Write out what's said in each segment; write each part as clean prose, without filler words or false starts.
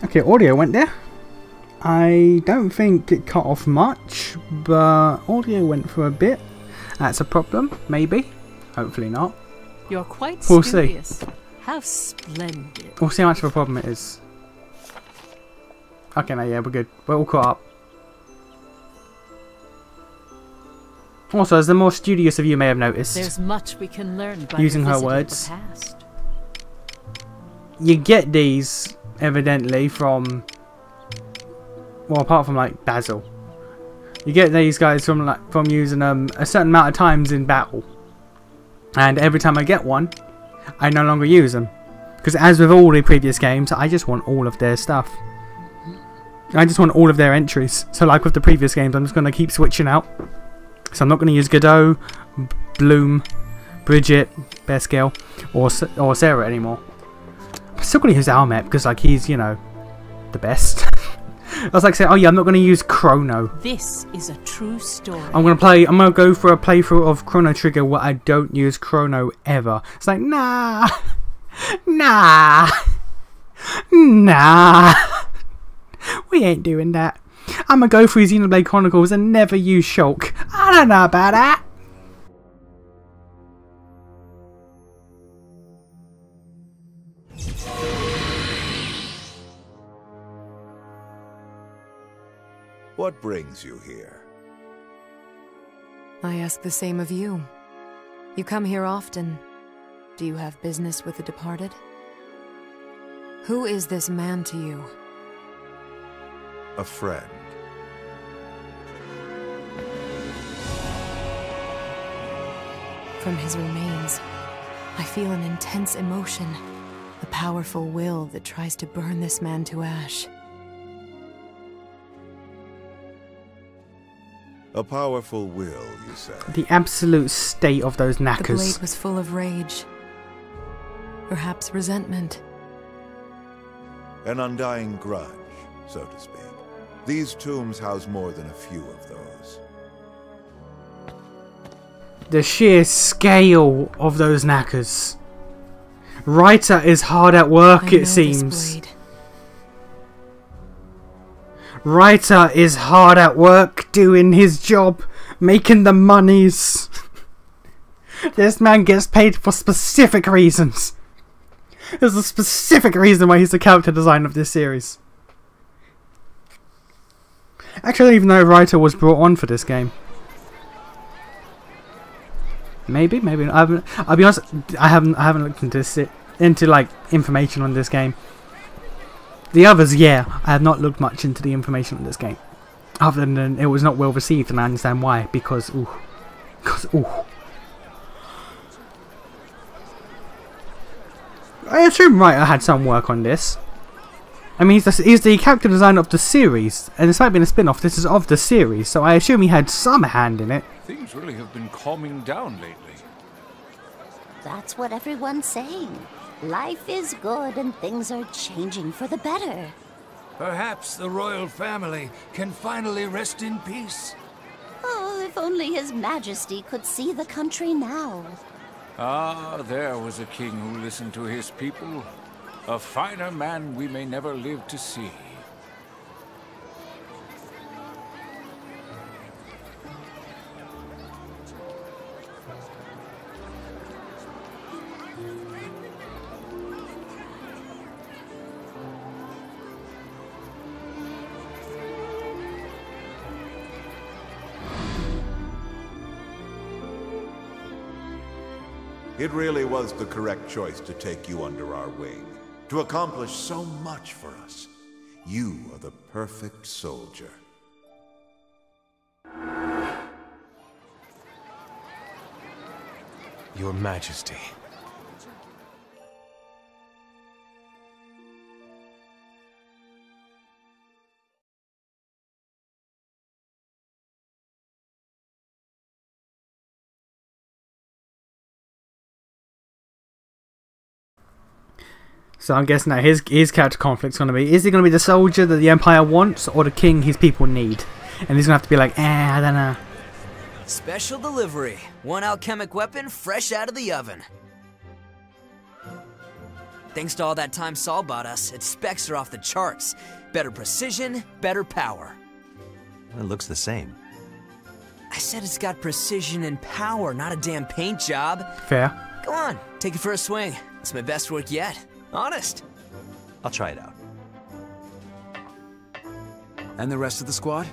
Okay, audio went there. I don't think it cut off much, but audio went for a bit. That's a problem, maybe. Hopefully not. You're quite We'll studious. see. How splendid. We'll see how much of a problem it is. Okay, no, yeah, we're good. We're all caught up. Also, as the more studious of you may have noticed, There's much we can learn by using her revisiting words, the past. you get these evidently from, well, apart from like Basil, you get these guys from using a certain amount of times in battle, and every time I get one, I no longer use them, because as with all the previous games, I just want all of their stuff. I just want all of their entries. So like with the previous games, I'm just going to keep switching out. So I'm not going to use Gadot, Bloom, Bridget, Best Girl, or Sarah anymore. I'm still going to use Almet because like he's, you know, the best. I was like saying, oh yeah, I'm not going to use Chrono. This is a true story. I'm going to go for a playthrough of Chrono Trigger where I don't use Chrono ever. It's like, nah, nah, nah. We ain't doing that. I'm gonna go through Xenoblade Chronicles and never use Shulk. I don't know about that. What brings you here? I ask the same of you. You come here often. Do you have business with the departed? Who is this man to you? A friend. From his remains, I feel an intense emotion, a powerful will that tries to burn this man to ash. A powerful will, you say? The absolute state of those The knackers. blade was full of rage, perhaps resentment. An undying grudge, so to speak. These tombs house more than a few of those. The sheer scale of those knackers. Writer is hard at work, it seems. Writer is hard at work doing his job, making the monies. This man gets paid for specific reasons. There's a specific reason why he's the character designer of this series. Actually, I don't even know if Writer was brought on for this game. Maybe, maybe. I'll be honest. I haven't looked into like information on this game. The others, yeah, I have not looked much into the information on this game. Other than it was not well received, and I understand why. Because ooh. I assume Writer had some work on this. I mean, he's the character designer of the series, and despite being a spin-off, this is of the series, so I assume he had some hand in it. Things really have been calming down lately. That's what everyone's saying. Life is good and things are changing for the better. Perhaps the royal family can finally rest in peace. Oh, if only His Majesty could see the country now. Ah, there was a king who listened to his people. A finer man we may never live to see. It really was the correct choice to take you under our wing. To accomplish so much for us. You are the perfect soldier. Your Majesty. So I'm guessing now his character conflict's going to be, is he going to be the soldier that the Empire wants, or the king his people need? And he's going to have to be like, I don't know. Special delivery. One alchemic weapon fresh out of the oven. Thanks to all that time Saul bought us, its specs are off the charts. Better precision, better power. It looks the same. I said it's got precision and power, not a damn paint job. Fair. Go on, take it for a swing. It's my best work yet. Honest. I'll try it out. And the rest of the squad?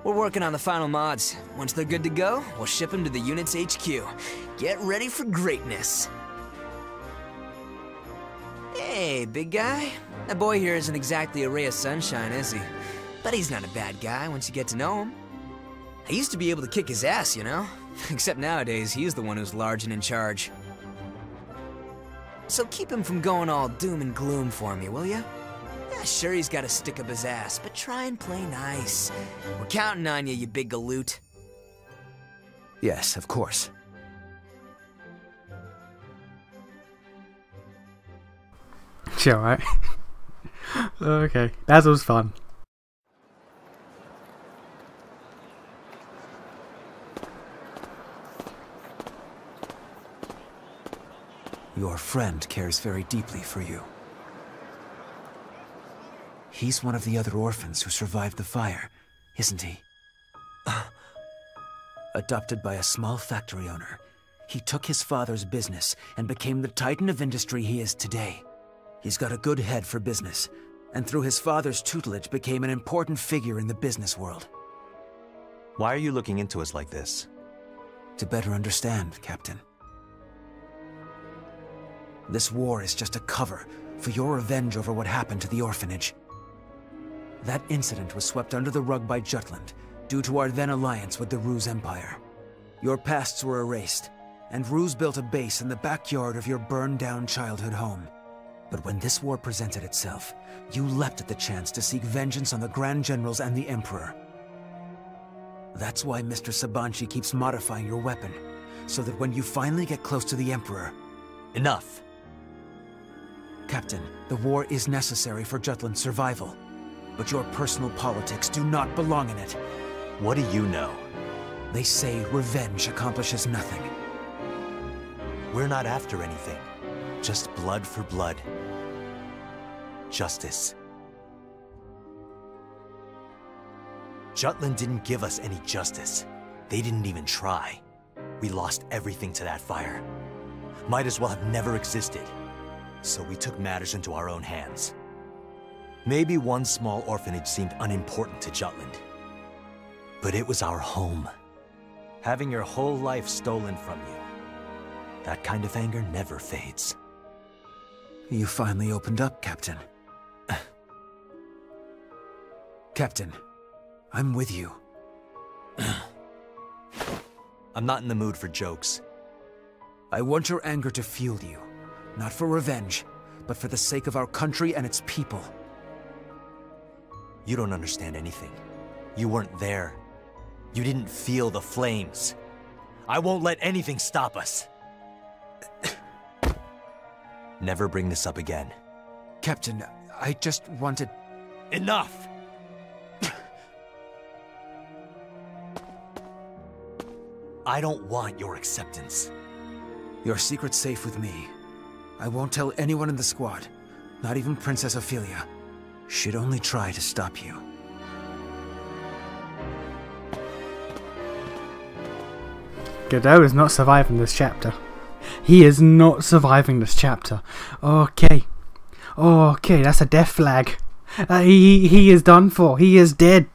We're working on the final mods. Once they're good to go, we'll ship them to the unit's HQ. Get ready for greatness. Hey, big guy. That boy here isn't exactly a ray of sunshine, is he? But he's not a bad guy once you get to know him. I used to be able to kick his ass, you know? Except nowadays, he's the one who's large and in charge. So keep him from going all doom and gloom for me, will ya? Yeah, sure he's got to stick up his ass, but try and play nice. We're counting on you, you big galoot. Yes, of course. Chill, right? Okay, that was fun. Your friend cares very deeply for you. He's one of the other orphans who survived the fire, isn't he? Adopted by a small factory owner, he took his father's business and became the titan of industry he is today. He's got a good head for business, and through his father's tutelage became an important figure in the business world. Why are you looking into us like this? To better understand, Captain. This war is just a cover for your revenge over what happened to the orphanage. That incident was swept under the rug by Jutland due to our then alliance with the Ruse Empire. Your pasts were erased, and Ruse built a base in the backyard of your burned-down childhood home. But when this war presented itself, you leapt at the chance to seek vengeance on the Grand Generals and the Emperor. That's why Mr. Sabanchi keeps modifying your weapon, so that when you finally get close to the Emperor... Enough! Captain, the war is necessary for Jutland's survival, but your personal politics do not belong in it. What do you know? They say revenge accomplishes nothing. We're not after anything. Just blood for blood. Justice. Jutland didn't give us any justice. They didn't even try. We lost everything to that fire. Might as well have never existed. So we took matters into our own hands. Maybe one small orphanage seemed unimportant to Jutland. But it was our home. Having your whole life stolen from you. That kind of anger never fades. You finally opened up, Captain. Captain, I'm with you. I'm not in the mood for jokes. I want your anger to fuel you. Not for revenge, but for the sake of our country and its people. You don't understand anything. You weren't there. You didn't feel the flames. I won't let anything stop us. Never bring this up again. Captain, I just wanted... Enough! I don't want your acceptance. Your secret's safe with me. I won't tell anyone in the squad, not even Princess Ophelia. She'd only try to stop you. Gadot is not surviving this chapter. He is not surviving this chapter. Okay. Okay, that's a death flag. He is done for. He is dead.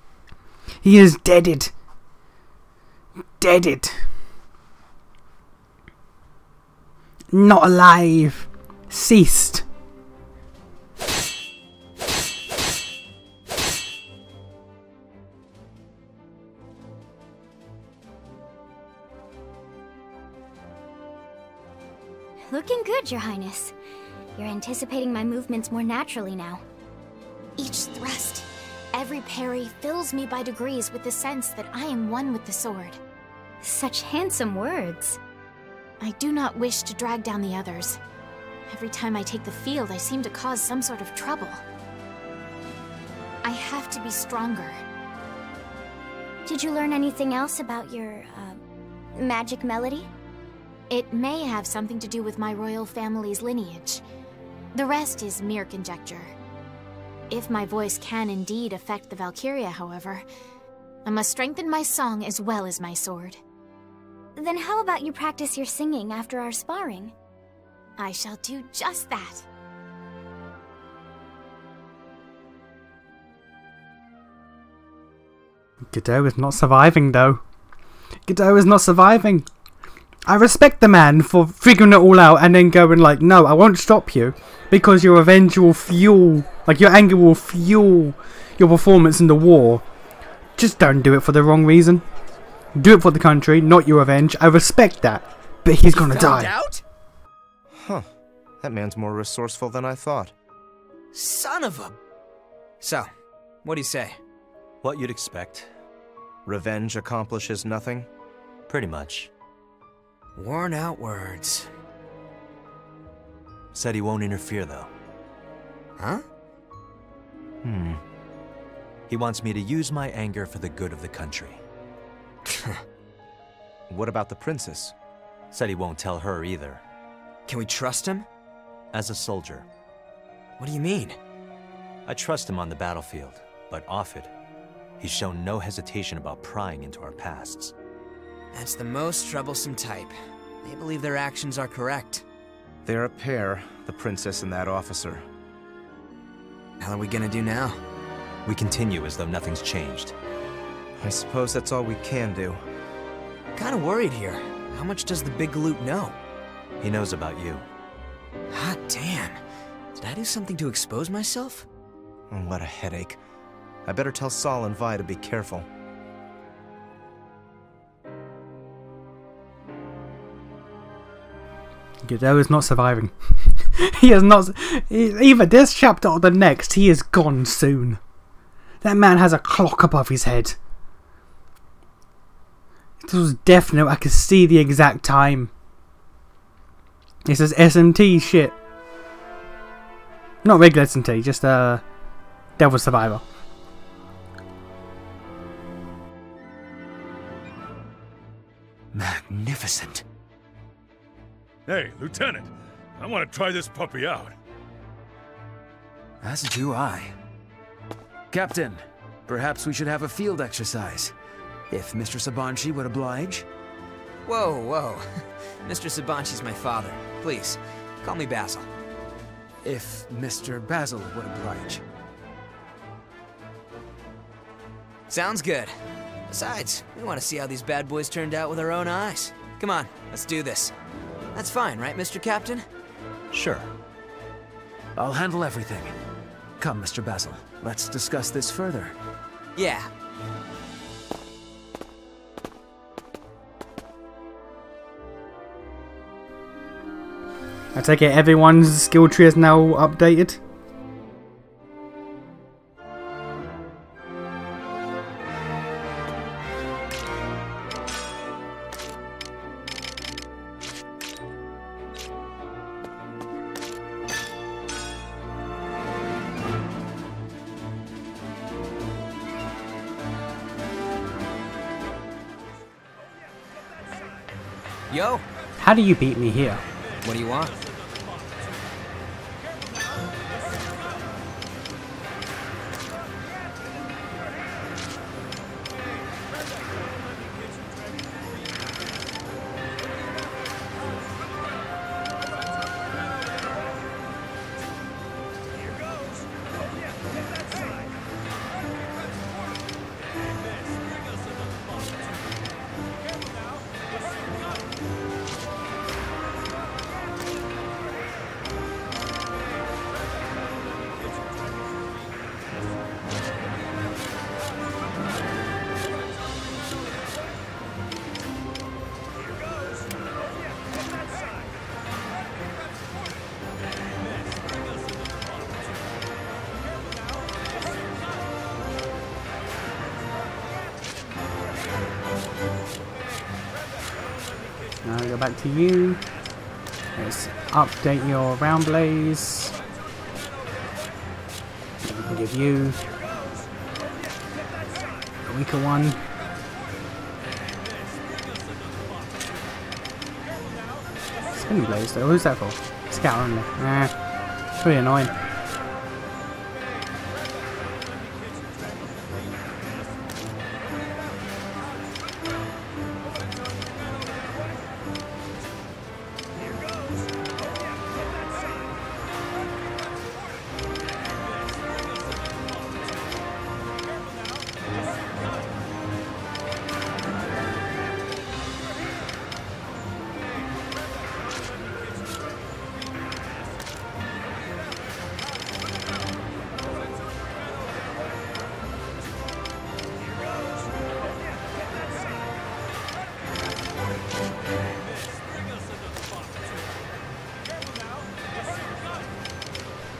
He is deaded. Deaded. Not alive. Ceased. Looking good, Your Highness. You're anticipating my movements more naturally now. Each thrust, every parry fills me by degrees with the sense that I am one with the sword. Such handsome words. I do not wish to drag down the others. Every time I take the field, I seem to cause some sort of trouble. I have to be stronger. Did you learn anything else about your, magic melody? It may have something to do with my royal family's lineage. The rest is mere conjecture. If my voice can indeed affect the Valkyria, however, I must strengthen my song as well as my sword. Then how about you practice your singing after our sparring? I shall do just that. Gadot is not surviving though. Gadot is not surviving. I respect the man for figuring it all out and then going like, no, I won't stop you because your revenge will fuel, like your anger will fuel your performance in the war. Just don't do it for the wrong reason. Do it for the country, not your revenge. I respect that, but he's gonna die. Out? Huh. That man's more resourceful than I thought. Son of a... So, what do you say? What you'd expect. Revenge accomplishes nothing? Pretty much. Worn out words. Said he won't interfere, though. Huh? He wants me to use my anger for the good of the country. What about the princess? Said he won't tell her either. Can we trust him? As a soldier. What do you mean? I trust him on the battlefield, but off it, he's shown no hesitation about prying into our pasts. That's the most troublesome type. They believe their actions are correct. They're a pair, the princess and that officer. How are we gonna do now? We continue as though nothing's changed. I suppose that's all we can do. Kinda worried here. How much does the big galoot know? He knows about you. Hot damn. Did I do something to expose myself? Oh, what a headache. I better tell Saul and Vi to be careful. Gadot is not surviving. He is not. Either this chapter or the next, he is gone soon. That man has a clock above his head. This was definite. I could see the exact time. It says SMT shit. Not regular SMT, just Devil Survivor. Magnificent. Hey, Lieutenant, I want to try this puppy out. As do I. Captain, perhaps we should have a field exercise. If Mr. Sabanchi would oblige. Whoa, whoa. Mr. Sabanchi's my father. Please, call me Basil. If Mr. Basil would oblige. Sounds good. Besides, we want to see how these bad boys turned out with our own eyes. Come on, let's do this. That's fine, right, Mr. Captain? Sure. I'll handle everything. Come, Mr. Basil. Let's discuss this further. Yeah. I take it everyone's skill tree is now updated. Yo! How do you beat me here? What do you want? Now go back to you. Let's update your round blaze. We can give you a weaker one. Spinning blaze though, who's that for? Scout only. It's really annoying.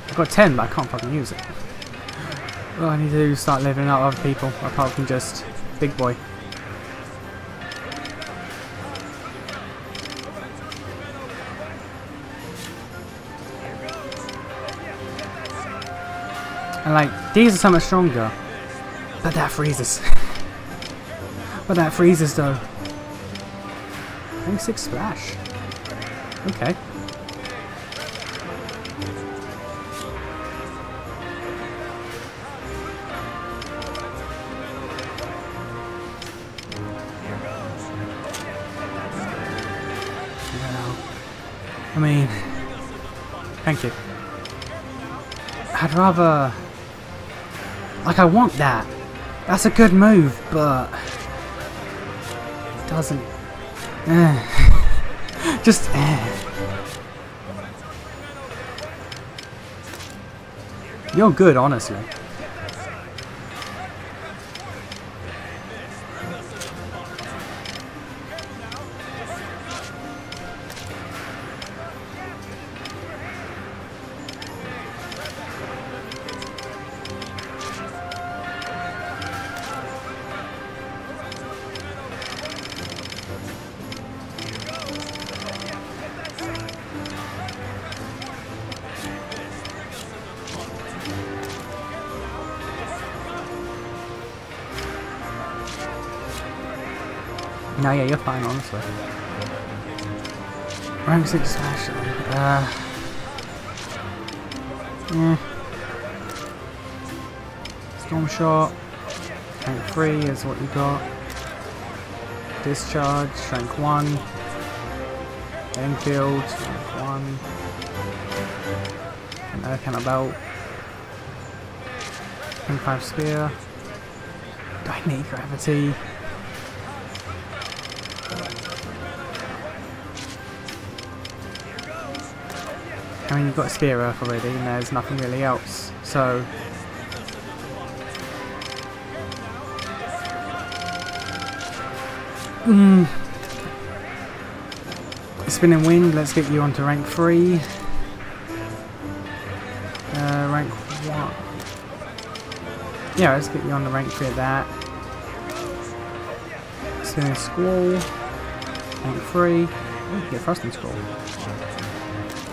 I've got 10, but I can't fucking use it. Well, I need to start leveling out other people, apart from just Big Boy. And like, these are so much stronger. But that freezes. But that freezes though. Only 6 splash. Okay. I mean, thank you. I'd rather... Like, I want that. That's a good move, but... It doesn't... Just... You're good, honestly. No, yeah, you're fine, honestly. Rank 6 smash. Storm shot. Rank 3 is what you got. Discharge, rank 1. Enfield, rank 1. And Earth Hammer Belt. 25 Spear. Do I need Gravity? I mean, you've got Spear Earth already, and there's nothing really else, so... Spinning Wind, let's get you onto rank 3. Rank 1. Yeah, let's get you on the rank 3 of that. Spinning Squall. Rank 3. Oh, get Frosting Squall.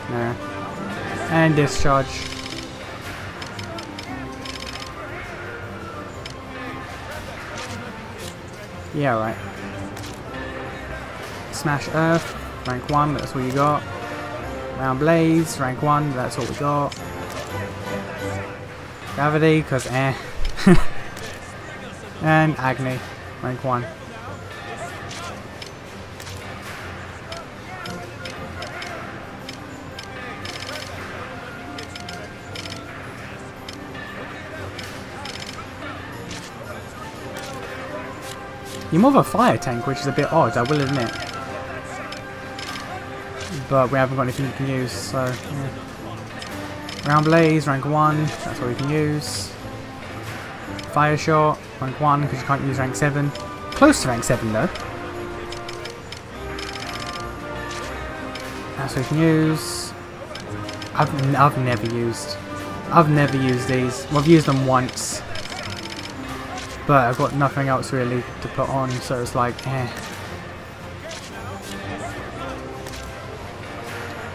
No. And Discharge. Yeah, right. Smash Earth, rank 1, that's what you got. Round Blaze, rank 1, that's what we got. Gravity, cause And Agni, rank 1. You're more of a fire tank, which is a bit odd, I will admit. But we haven't got anything you can use, so yeah. Round Blaze, rank 1, that's what we can use. Fire Shot, rank 1, because you can't use rank 7. Close to rank 7 though. That's what we can use. I've never used these. Well, I've used them once. But I've got nothing else really to put on, so it's like,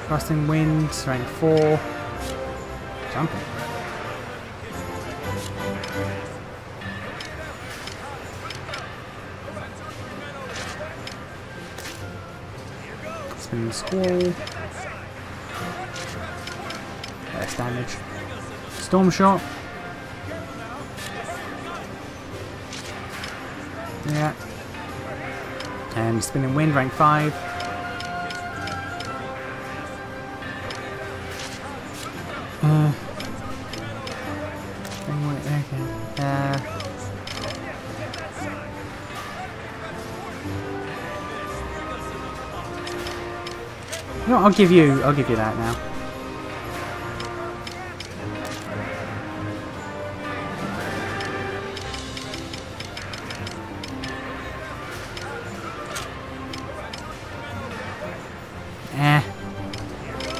Frosting Wind, rank 4. Jumping. Spinning Squall. much damage. Storm shot. Yeah. And spinning wind, rank 5. You know what, I'll give you that now.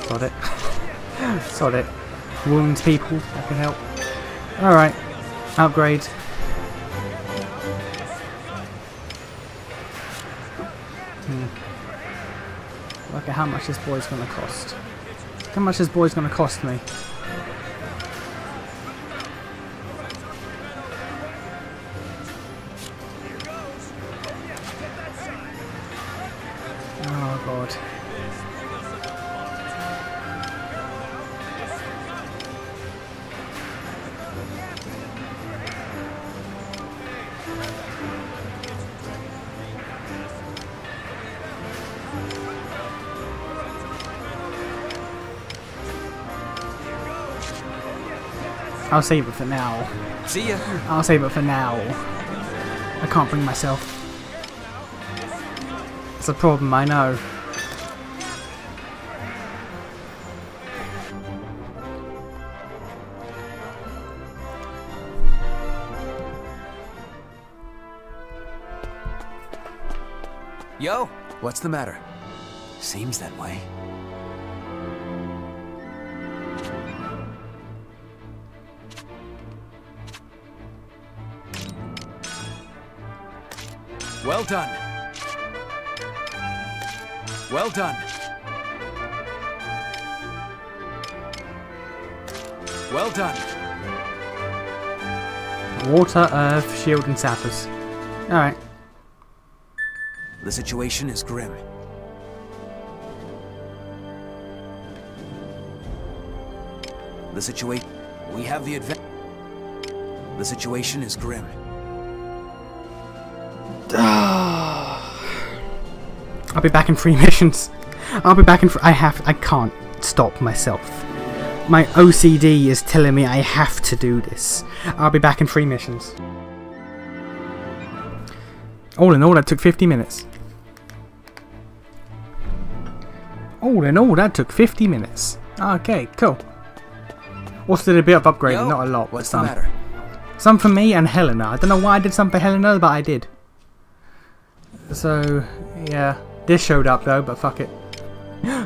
Sod it. Sod it. Wounds people, that can help. Alright. Upgrade. Look at how much this boy's gonna cost. How much this boy's gonna cost me. Oh god. I'll save it for now. See ya. I'll save it for now. I can't bring myself. It's a problem, I know. Yo, what's the matter? Seems that way. Well done. Well done. Well done. Water, earth, shield, and sappers. Alright. The situation is grim. The situation... We have the advantage. The situation is grim. I'll be back in 3 missions. I'll be back in... I can't stop myself. My OCD is telling me I have to do this. I'll be back in 3 missions. All in all, that took 50 minutes. All in all, that took 50 minutes. Okay, cool. Also did a bit of upgrading, not a lot. What's some. the matter? Some for me and Helena. I don't know why I did some for Helena, but I did. So, yeah. This showed up though, but fuck it.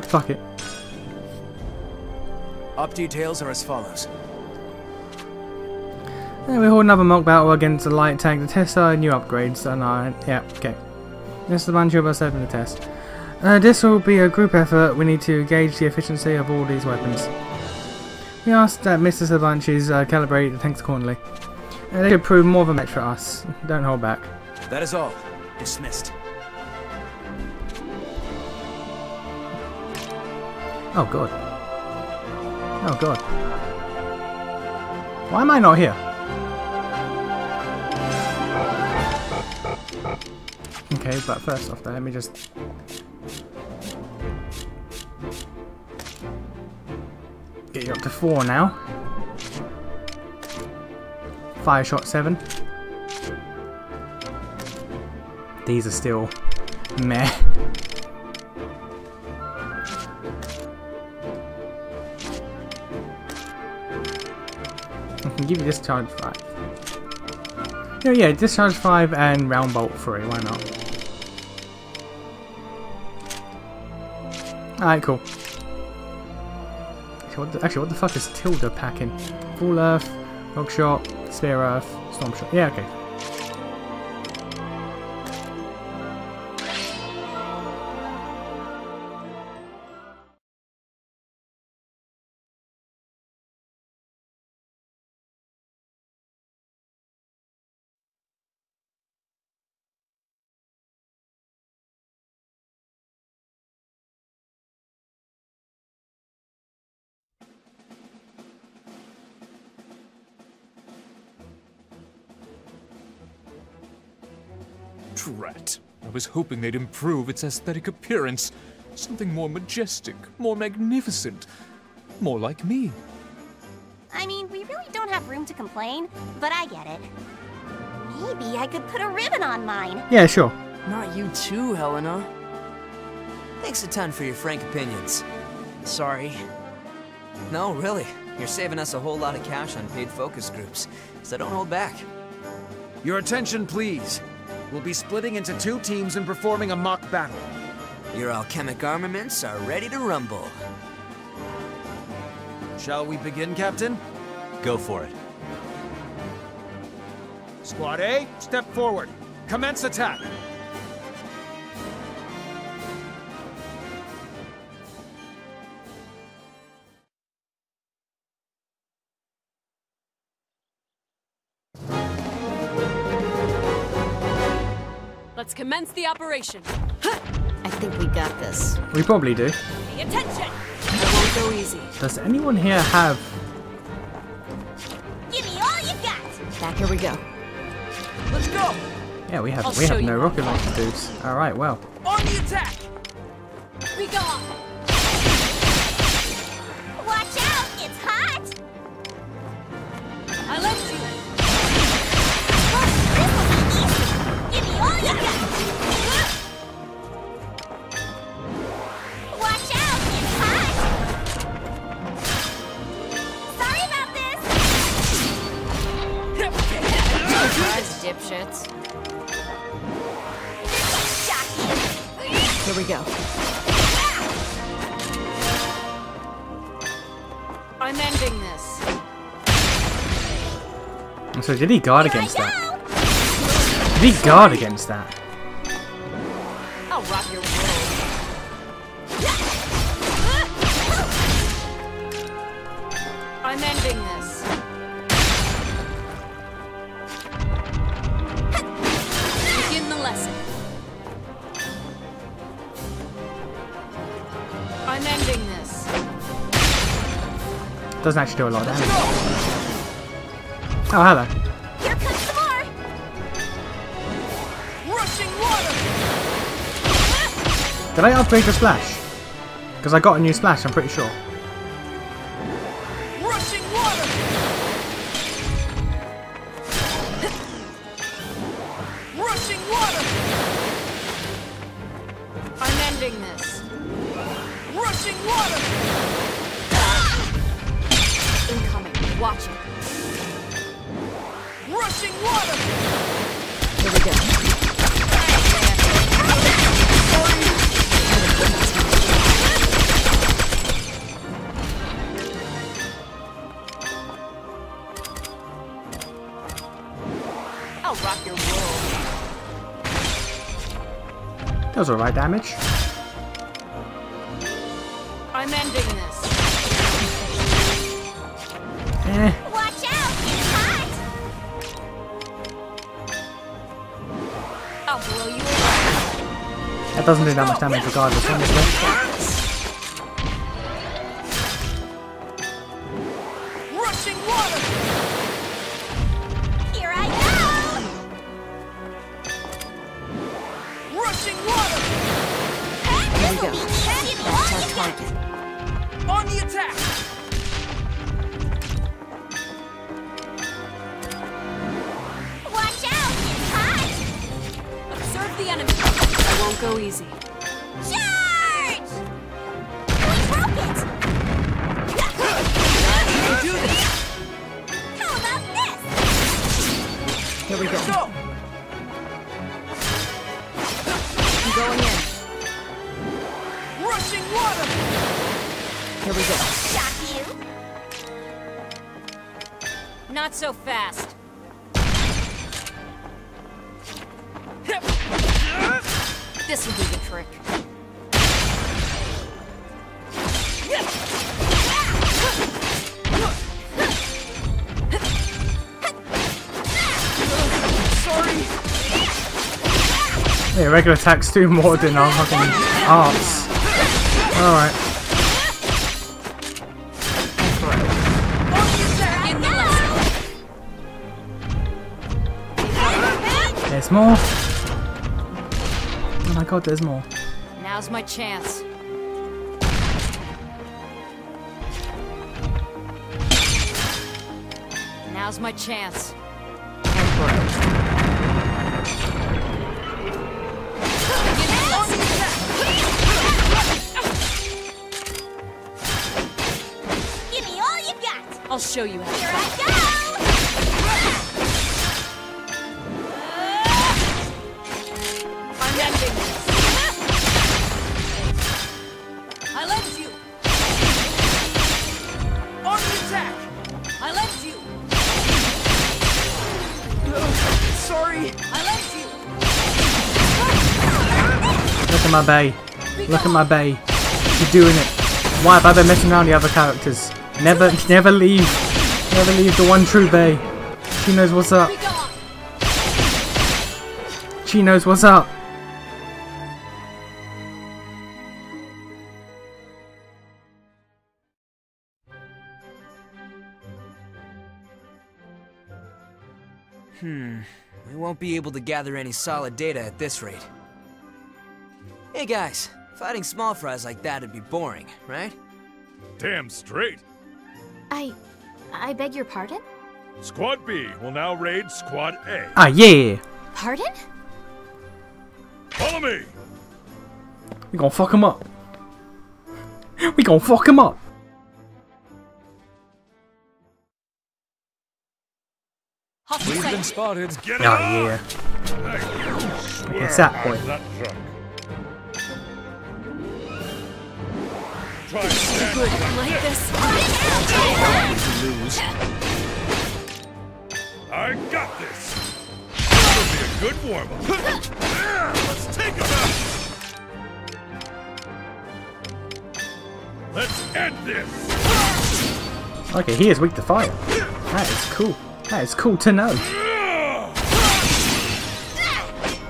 Fuck it. Up details are as follows. We hold another mock battle against the light tank. The tests are new upgrades. Yeah, okay. This is a bunch of us open the test. This will be a group effort. We need to gauge the efficiency of all these weapons. We asked that Mr. Sabanchis calibrate the tanks accordingly. They should prove more of a match for us. Don't hold back. That is all. Dismissed. Oh god. Oh god. Why am I not here? Okay, but first off though, let me just... get you up to 4 now. Fire shot 7. These are still meh. I can give you discharge 5. Oh yeah, discharge 5 and round bolt 3, why not? Alright, cool. Actually, what the fuck is Tilda packing? Full Earth, Rock Shot, Spear Earth, Storm Shot. Yeah, okay. Drat. I was hoping they'd improve its aesthetic appearance. Something more majestic, more magnificent, more like me. I mean, we really don't have room to complain, but I get it. Maybe I could put a ribbon on mine. Yeah, sure. Not you too, Helena. Thanks a ton for your frank opinions. Sorry. No, really. You're saving us a whole lot of cash on paid focus groups, so don't hold back. Your attention, please. We'll be splitting into 2 teams and performing a mock battle. Your alchemic armaments are ready to rumble. Shall we begin, Captain? Go for it. Squad A, step forward. Commence attack. Let's commence the operation. I think we got this. We probably do. Pay attention! I won't go easy. Does anyone here have... Give me all you got! Back here we go. Let's go! Yeah, we have I'll show no you. rocket launcher dudes. Alright, well. On the attack! Be gone! Watch out, it's hot! I left you! Give me all you got! Watch out, it's hot! Sorry about this! Surprise, dipshits. Here we go. I'm ending this. So did he guard against that? Did he guard against that? I'll rock your world. I'm ending this. Begin the lesson. I'm ending this. Doesn't actually do a lot of damage. Oh, hello. Here comes some more! Rushing water! Did I upgrade the splash? Because I got a new splash, I'm pretty sure. Rushing water! Rushing water! I'm ending this. Rushing water! Incoming. Watch it. Rushing water! Here we go. I'll rock your world. That was alright damage. I'm ending this. Eh. Watch out, it's hot! I'll blow you away. That doesn't do that much damage regardless, honestly. Rushing water! Here I go! Rushing water! Here we go. That's our target. On the attack! Watch out, it's hot! Observe the enemy. I won't go easy. Charge! We broke it! You do this! How about this? Here we go. Go! I'm going in. Rushing water! Here we go. Shock you! Not so fast. This will be the trick. Sorry! Yeah, regular attacks do more than our fucking arts. Alright. In the lesson. There's more. Oh my god, there's more. Now's my chance. Now's my chance. Give me all you got! I'll show you how. Here I go! I'm ending this. I left you. On the attack. I left you. Sorry. I left you. Look at my bay. Look at my bay. You're doing it. Why have I been messing around the other characters? Never leave. Never leave the one true bay. She knows what's up. She knows what's up. We won't be able to gather any solid data at this rate. Hey guys, fighting small fries like that'd be boring, right? Damn straight. I beg your pardon? Squad B will now raid Squad A. Ah, yeah. Pardon? Follow me. We gonna fuck him up. We gonna fuck him up. We've been spotted. Get Oh yeah. What's that boy? That truck. Try Good, like this. I got this. That'll be a good warm-up. Let's take him out. Let's end this. Okay, he is weak to fire. That is cool. That is cool to know.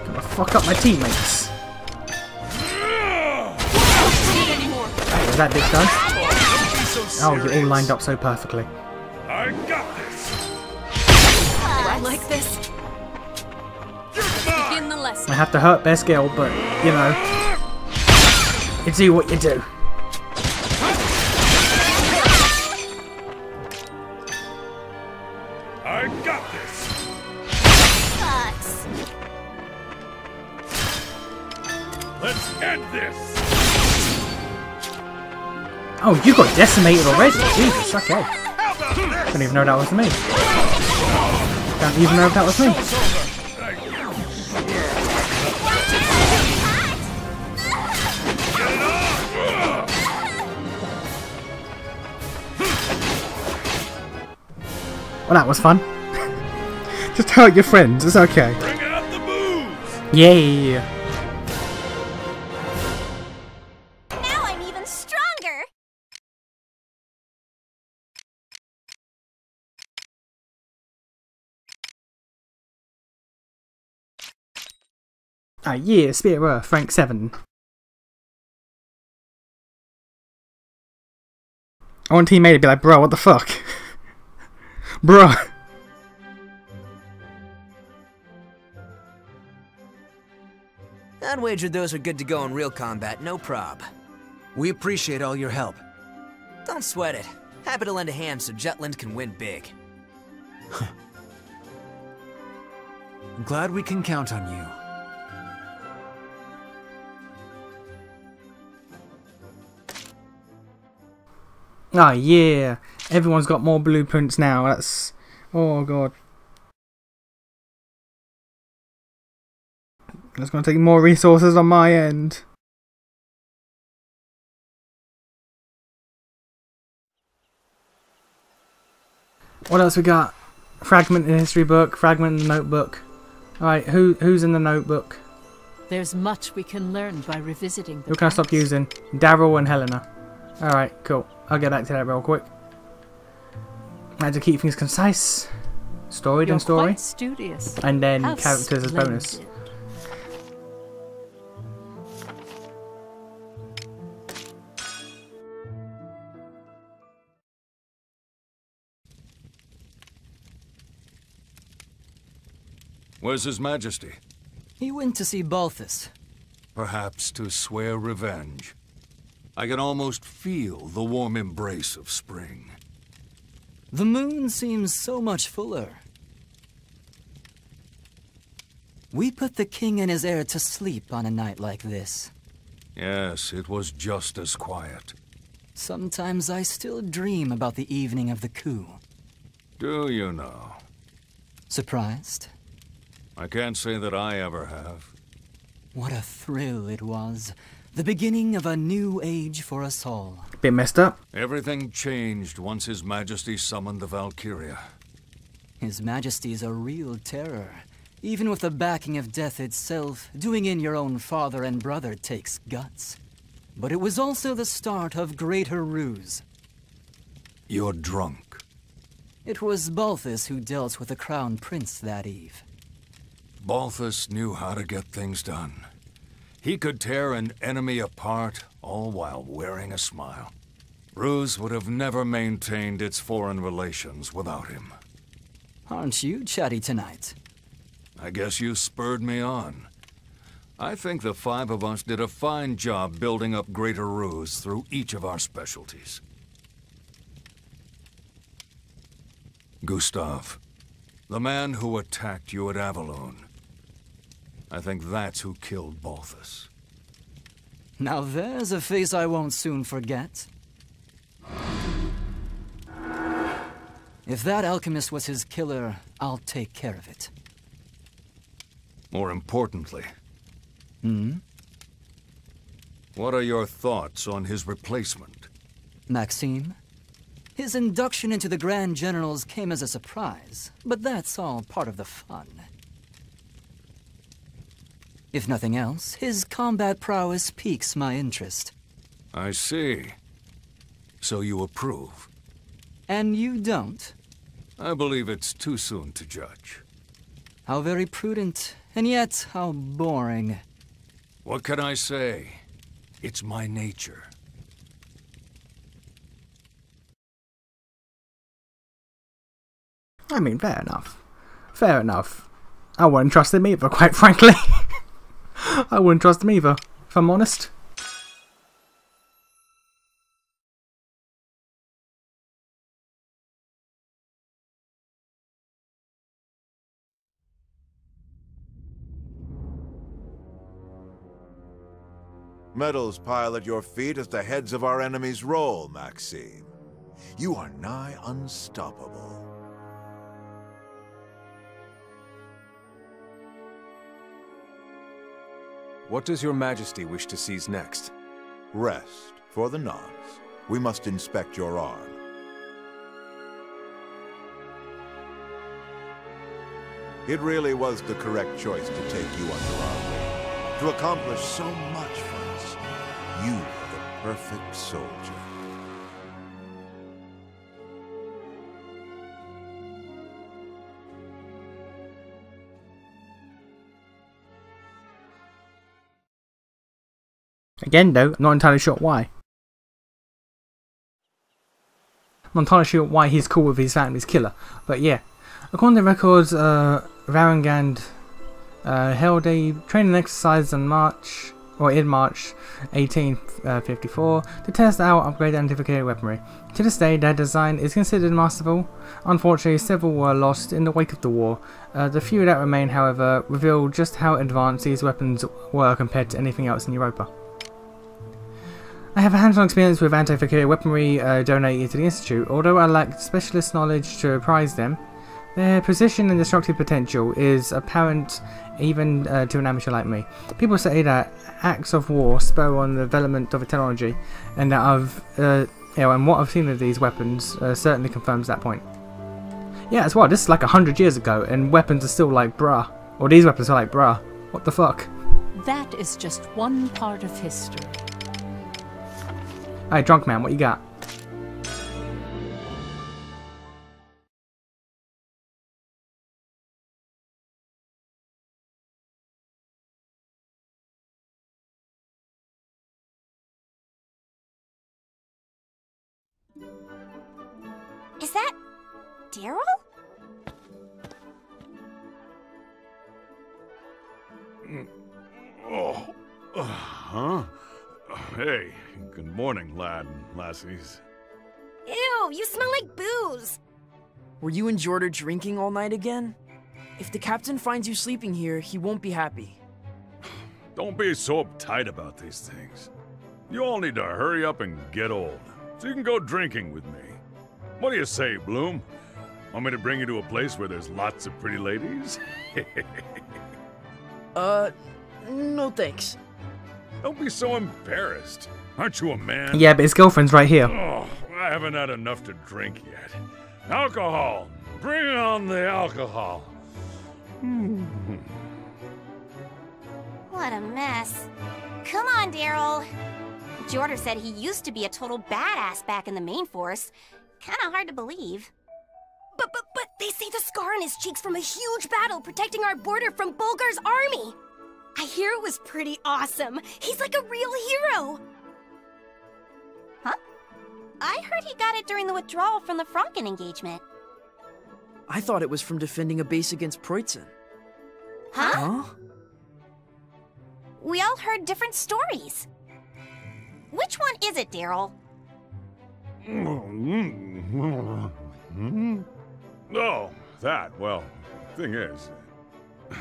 Gonna fuck up my teammates. Right, is that bitch done? Oh, you're all lined up so perfectly. I got this. I like this. Begin the lesson. I have to hurt best girl, but you know, you do what you do. I got this. Sucks. Let's end this. Oh, you got decimated already. Jesus, okay. Don't even know that was me. Don't even know if that was me. Well, that was fun. Just hurt your friends, it's okay. Bring out the booze. Yeah. Now I'm even stronger! Ah, yeah, Spirit Earth, Frank 7. I want teammate to be like, bro, what the fuck? Bruh. I'd wager those are good to go in real combat, no prob. We appreciate all your help. Don't sweat it. Happy to lend a hand so Jutland can win big. I'm glad we can count on you. Ah, yeah. Everyone's got more blueprints now. That's... Oh, God. That's going to take more resources on my end. What else we got? Fragment in the history book, fragment in the notebook. Alright, who's in the notebook? There's much we can learn by revisiting the Who can I stop using? Daryl and Helena. Alright, cool. I'll get back to that real quick. I had to keep things concise. Story You're and story. quite studious. And then How characters as bonus. splendid. Where's His Majesty? He went to see Balthus. Perhaps to swear revenge. I can almost feel the warm embrace of spring. The moon seems so much fuller. We put the king and his heir to sleep on a night like this. Yes, it was just as quiet. Sometimes I still dream about the evening of the coup. Do you know? Surprised? I can't say that I ever have. What a thrill it was. The beginning of a new age for us all. Bit messed up. Everything changed once His Majesty summoned the Valkyria. His Majesty's a real terror. Even with the backing of death itself, doing in your own father and brother takes guts. But it was also the start of greater ruse. You're drunk. It was Balthus who dealt with the Crown Prince that eve. Balthus knew how to get things done. He could tear an enemy apart, all while wearing a smile. Ruse would have never maintained its foreign relations without him. Aren't you chatty tonight? I guess you spurred me on. I think the five of us did a fine job building up greater ruse through each of our specialties. Gustav, the man who attacked you at Avalon. I think that's who killed Balthus. Now there's a face I won't soon forget. If that alchemist was his killer, I'll take care of it. More importantly, what are your thoughts on his replacement? Maxime? His induction into the Grand Generals came as a surprise, but that's all part of the fun. If nothing else, his combat prowess piques my interest. I see. So you approve? And you don't? I believe it's too soon to judge. How very prudent, and yet how boring. What can I say? It's my nature. I mean, fair enough. Fair enough. I wouldn't trust him either, quite frankly. I wouldn't trust him either, if I'm honest. Medals pile at your feet as the heads of our enemies roll, Maxime. You are nigh unstoppable. What does your Majesty wish to seize next? Rest for the nonce. We must inspect your arm. It really was the correct choice to take you under our wing. To accomplish so much for us. You are the perfect soldier. Again, though, I'm not entirely sure why. I'm not entirely sure why he's cool with his family's killer, but yeah. According to records, Varangand held a training exercise in March 1854 to test out upgraded antiquated weaponry. To this day, their design is considered masterful. Unfortunately, several were lost in the wake of the war. The few that remain, however, reveal just how advanced these weapons were compared to anything else in Europa. I have a hands-on experience with anti-Valkyria weaponry donated to the Institute. Although I lack specialist knowledge to prize them, their precision and destructive potential is apparent even to an amateur like me. People say that acts of war spur on the development of a technology, and that and what I've seen of these weapons certainly confirms that point. Yeah, as well, this is like 100 years ago, and weapons are still like bruh. Or these weapons are like bruh. What the fuck? That is just one part of history. Hey, drunk man, what you got? Is that Daryl? Oh, Huh? Hey, good morning, lad and lassies. Ew, you smell like booze. Were you and Jordan drinking all night again? If the captain finds you sleeping here, he won't be happy. Don't be so uptight about these things. You all need to hurry up and get old, so you can go drinking with me. What do you say, Bloom? Want me to bring you to a place where there's lots of pretty ladies? No thanks. Don't be so embarrassed. Aren't you a man? Yeah, but his girlfriend's right here. Oh, I haven't had enough to drink yet. Alcohol! Bring on the alcohol! What a mess. Come on, Daryl. Jordan said he used to be a total badass back in the main force. Kinda hard to believe. But they say the scar on his cheek's from a huge battle protecting our border from Bulgar's army. I hear it was pretty awesome. He's like a real hero. Huh? I heard he got it during the withdrawal from the Franken engagement. I thought it was from defending a base against Preutzen. Huh? We all heard different stories. Which one is it, Daryl? Oh, that. Well, thing is,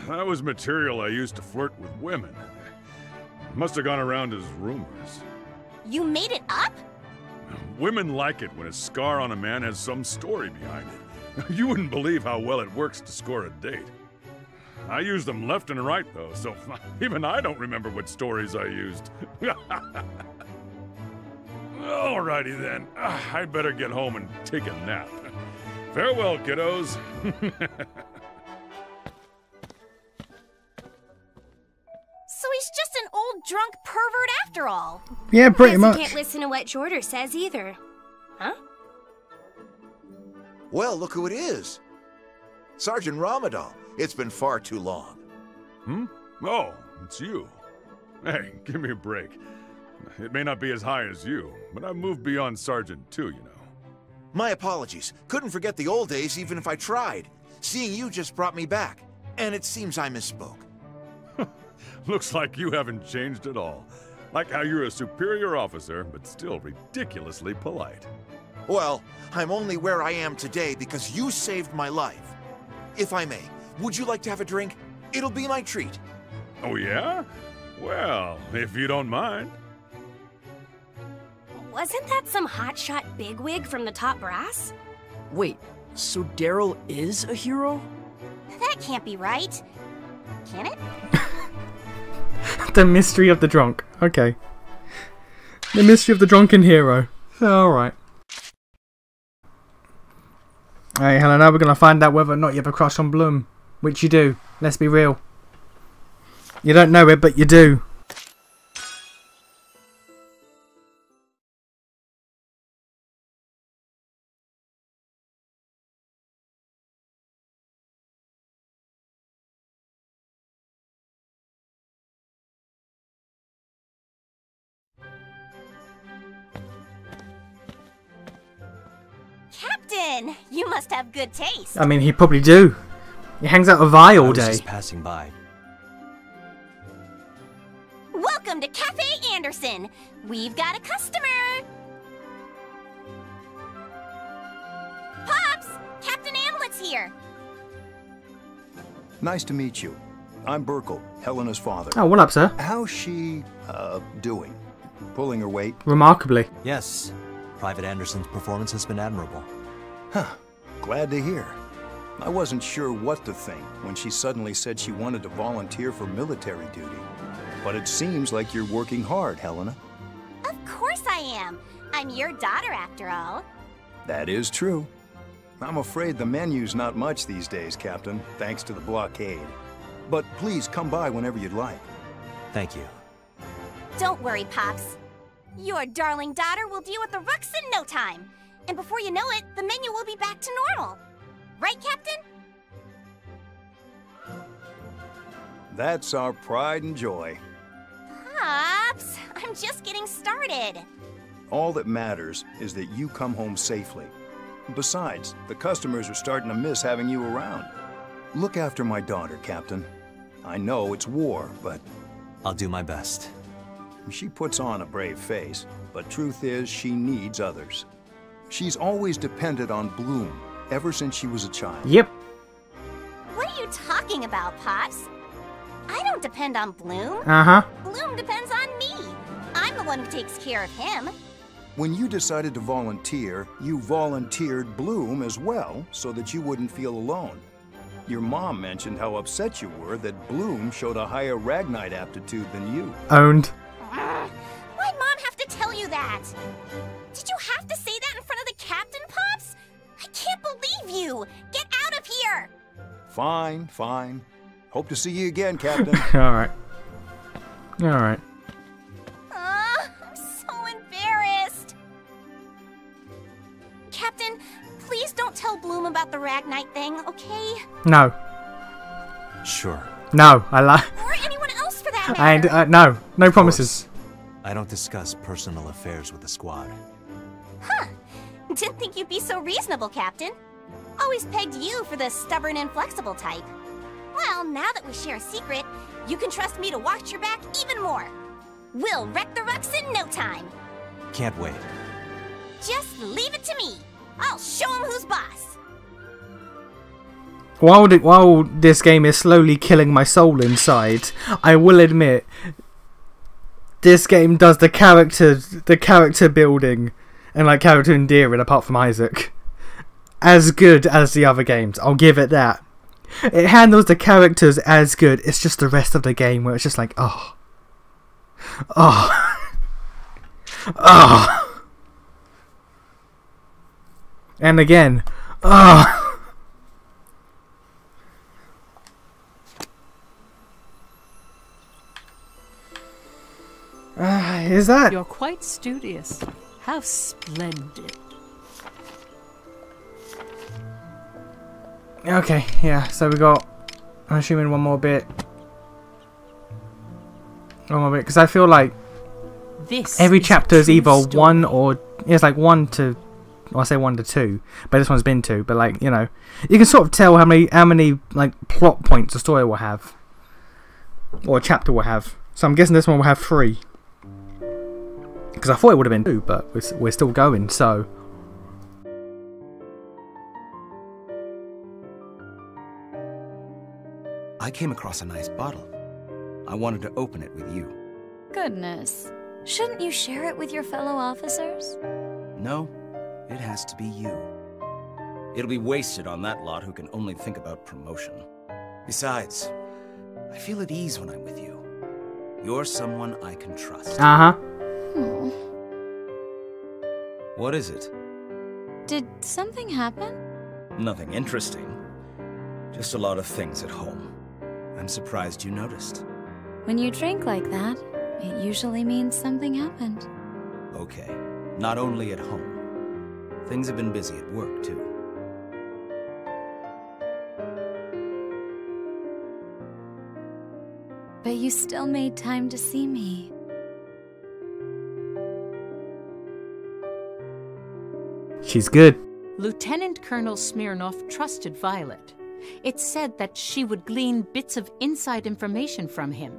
that was material I used to flirt with women. Must have gone around as rumors. You made it up? Women like it when a scar on a man has some story behind it. You wouldn't believe how well it works to score a date. I use them left and right, though, so even I don't remember what stories I used. Alrighty then. I'd better get home and take a nap. Farewell, kiddos. So he's just an old drunk pervert after all. Yeah, pretty Guess much. You can't listen to what Jordan says either. Huh? Well, look who it is. Sergeant Ramadan. It's been far too long. Oh, it's you. Hey, give me a break. It may not be as high as you, but I've moved beyond Sergeant too, you know. My apologies. Couldn't forget the old days even if I tried. Seeing you just brought me back. And it seems I misspoke. Looks like you haven't changed at all. Like how you're a superior officer, but still ridiculously polite. Well, I'm only where I am today because you saved my life. If I may, would you like to have a drink? It'll be my treat. Oh, yeah? Well, if you don't mind. Wasn't that some hotshot bigwig from the top brass? Wait, so Daryl is a hero? That can't be right. Can it? The mystery of the drunk. Okay. The mystery of the drunken hero. Alright. Alright, Helena, we're going to find out whether or not you have a crush on Bloom. Which you do. Let's be real. You don't know it, but you do. Captain, you must have good taste. I mean, he probably do. He hangs out with Vi all day. Just passing by. Welcome to Cafe Anderson. We've got a customer. Pops, Captain Amlet's here. Nice to meet you. I'm Burkle, Helena's father. Oh, what up, sir? How's she, doing? Pulling her weight? Remarkably. Yes. Private Anderson's performance has been admirable. Huh. Glad to hear. I wasn't sure what to think when she suddenly said she wanted to volunteer for military duty. But it seems like you're working hard, Helena. Of course I am. I'm your daughter after all. That is true. I'm afraid the menu's not much these days, Captain, thanks to the blockade. But please come by whenever you'd like. Thank you. Don't worry, Pops. Your darling daughter will deal with the rooks in no time. And before you know it, the menu will be back to normal. Right, Captain? That's our pride and joy. Pops, I'm just getting started. All that matters is that you come home safely. Besides, the customers are starting to miss having you around. Look after my daughter, Captain. I know it's war, but... I'll do my best. She puts on a brave face, but truth is she needs others. She's always depended on Bloom, ever since she was a child. Yep. What are you talking about, Pops? I don't depend on Bloom. Uh-huh. Bloom depends on me. I'm the one who takes care of him. When you decided to volunteer, you volunteered Bloom as well, so that you wouldn't feel alone. Your mom mentioned how upset you were that Bloom showed a higher Ragnite aptitude than you. Owned. Why'd Mom have to tell you that? Did you have to say that in front of the captain, Pops? I can't believe you! Get out of here! Fine, fine. Hope to see you again, Captain. Alright. Alright. I'm so embarrassed. Captain, please don't tell Bloom about the Ragnite thing, okay? No. Sure. No, I lie. Or anyone else for that matter. And, no. No promises. I don't discuss personal affairs with the squad. Huh. Didn't think you'd be so reasonable, Captain. Always pegged you for the stubborn and flexible type. Well, now that we share a secret, you can trust me to watch your back even more. We'll wreck the Rucks in no time. Can't wait. Just leave it to me. I'll show him who's boss. While this game is slowly killing my soul inside, I will admit, this game does the character building and like character endearing, apart from Isaac, as good as the other games. I'll give it that. It handles the characters as good. It's just the rest of the game where it's just like, oh, and again, is that? You're quite studious. How splendid. Okay, yeah, so we got, I'm assuming one more bit. Because I feel like every chapter is either one or, it's like 1 to, well, I say 1 to 2, but this one's been 2, but like, you know, you can sort of tell how many like plot points a story will have, or a chapter will have. So I'm guessing this one will have 3. Because I thought it would have been 2, but we're still going, so. I came across a nice bottle. I wanted to open it with you. Goodness. Shouldn't you share it with your fellow officers? No, it has to be you. It'll be wasted on that lot who can only think about promotion. Besides, I feel at ease when I'm with you. You're someone I can trust. Uh-huh. What is it? Did something happen? Nothing interesting. Just a lot of things at home. I'm surprised you noticed. When you drink like that, it usually means something happened. Okay, not only at home. Things have been busy at work, too. But you still made time to see me. She's good. Lieutenant Colonel Smirnov trusted Violet. It said that she would glean bits of inside information from him,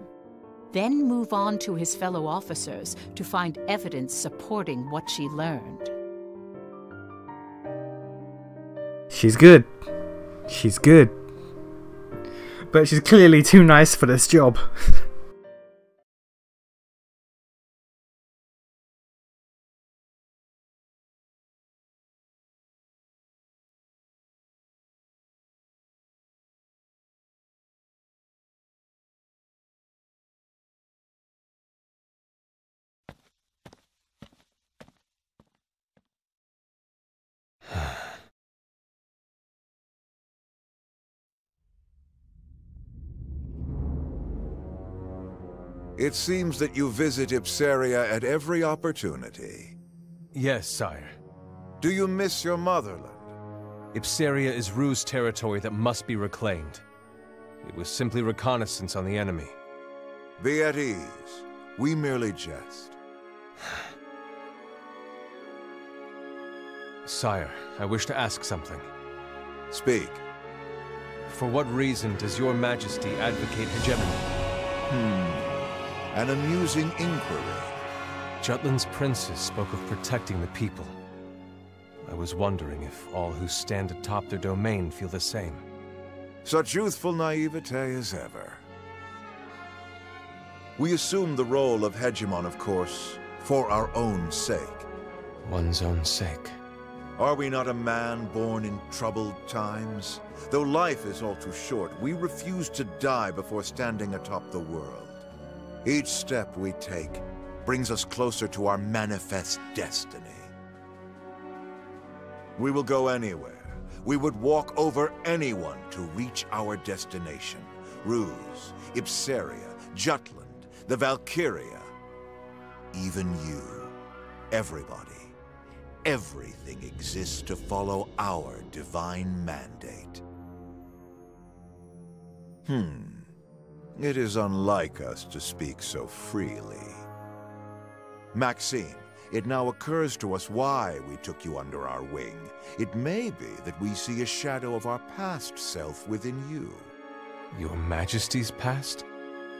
then move on to his fellow officers to find evidence supporting what she learned. She's good. She's good. But she's clearly too nice for this job. It seems that you visit Ipsaria at every opportunity. Yes, sire. Do you miss your motherland? Ipsaria is Rue's territory that must be reclaimed. It was simply reconnaissance on the enemy. Be at ease. We merely jest. Sire, I wish to ask something. Speak. For what reason does your majesty advocate hegemony? An amusing inquiry. Jutland's princes spoke of protecting the people. I was wondering if all who stand atop their domain feel the same. Such youthful naivete as ever. We assume the role of hegemon, of course, for our own sake. One's own sake. Are we not a man born in troubled times? Though life is all too short, we refuse to die before standing atop the world. Each step we take brings us closer to our manifest destiny. We will go anywhere. We would walk over anyone to reach our destination. Ruse, Ipsaria, Jutland, the Valkyria. Even you. Everybody. Everything exists to follow our divine mandate. It is unlike us to speak so freely. Maxime, it now occurs to us why we took you under our wing. It may be that we see a shadow of our past self within you. Your Majesty's past?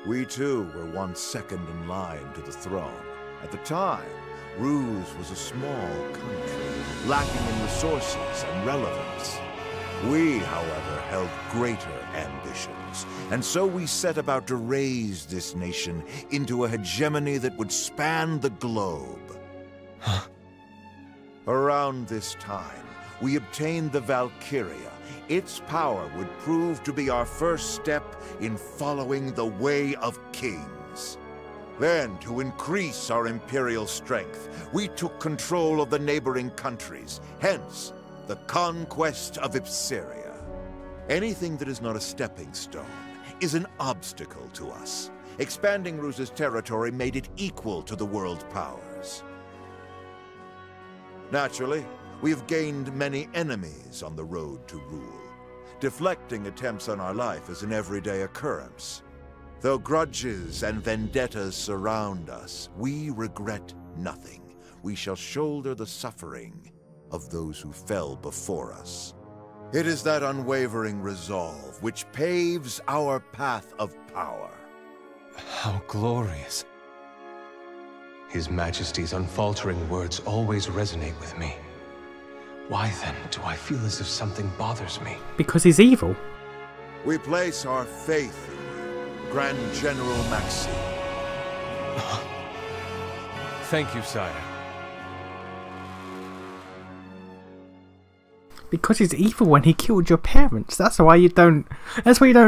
We too were once second in line to the throne. At the time, Ruse was a small country, lacking in resources and relevance. We, however, held greater ambitions, and so we set about to raise this nation into a hegemony that would span the globe. Around this time, we obtained the Valkyria. Its power would prove to be our first step in following the way of kings. Then, to increase our imperial strength, we took control of the neighboring countries, hence the conquest of Ipsaria. Anything that is not a stepping stone is an obstacle to us. Expanding Ruse's territory made it equal to the world powers. Naturally, we have gained many enemies on the road to rule. Deflecting attempts on our life is an everyday occurrence. Though grudges and vendettas surround us, we regret nothing. We shall shoulder the suffering of those who fell before us. It is that unwavering resolve which paves our path of power. How glorious. His Majesty's unfaltering words always resonate with me. Why then do I feel as if something bothers me? Because he's evil. We place our faith in you, Grand General Maxime. Thank you, sire. Because he's evil when he killed your parents. That's why you don't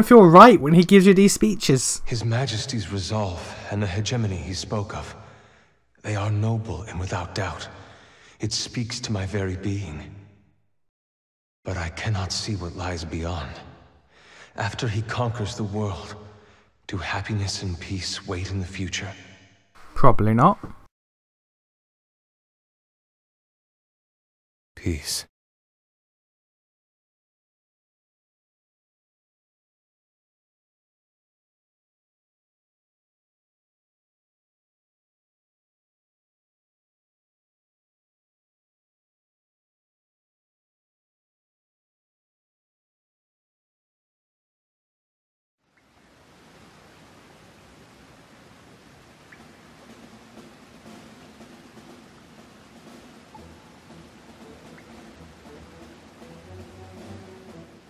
feel right when he gives you these speeches. His Majesty's resolve and the hegemony he spoke of, they are noble and without doubt. It speaks to my very being. But I cannot see what lies beyond. After he conquers the world, do happiness and peace wait in the future? Probably not. Peace.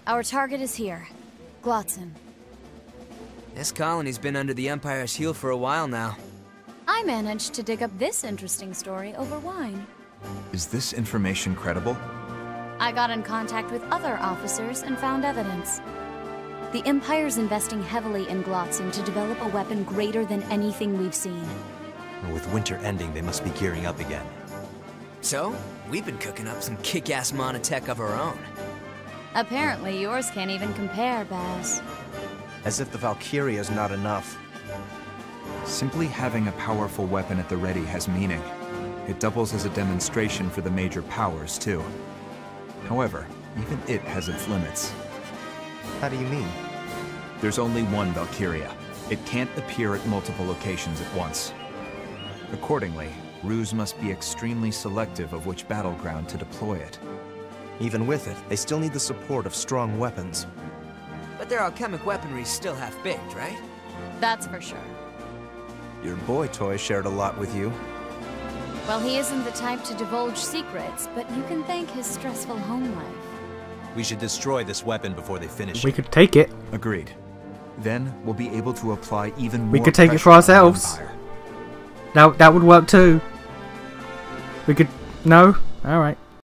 Our target is here. Glotzen. This colony's been under the Empire's heel for a while now. I managed to dig up this interesting story over wine. Is this information credible? I got in contact with other officers and found evidence. The Empire's investing heavily in Glotzen to develop a weapon greater than anything we've seen. With winter ending, they must be gearing up again. So, we've been cooking up some kick-ass monotech of our own. Apparently yours can't even compare, Baz. As if the Valkyria is not enough. Simply having a powerful weapon at the ready has meaning. It doubles as a demonstration for the major powers, too. However, even it has its limits. How do you mean? There's only one Valkyria. It can't appear at multiple locations at once. Accordingly, Ruse must be extremely selective of which battleground to deploy it. Even with it, they still need the support of strong weapons. But their alchemic weaponry's still half-baked, right? That's for sure. Your boy toy shared a lot with you. Well, he isn't the type to divulge secrets, but you can thank his stressful home life. We should destroy this weapon before they finish We it. could take it. Agreed. Then we'll be able to apply even more We could take it for pressure on the ourselves. Empire. That would work too. We could... No? Alright.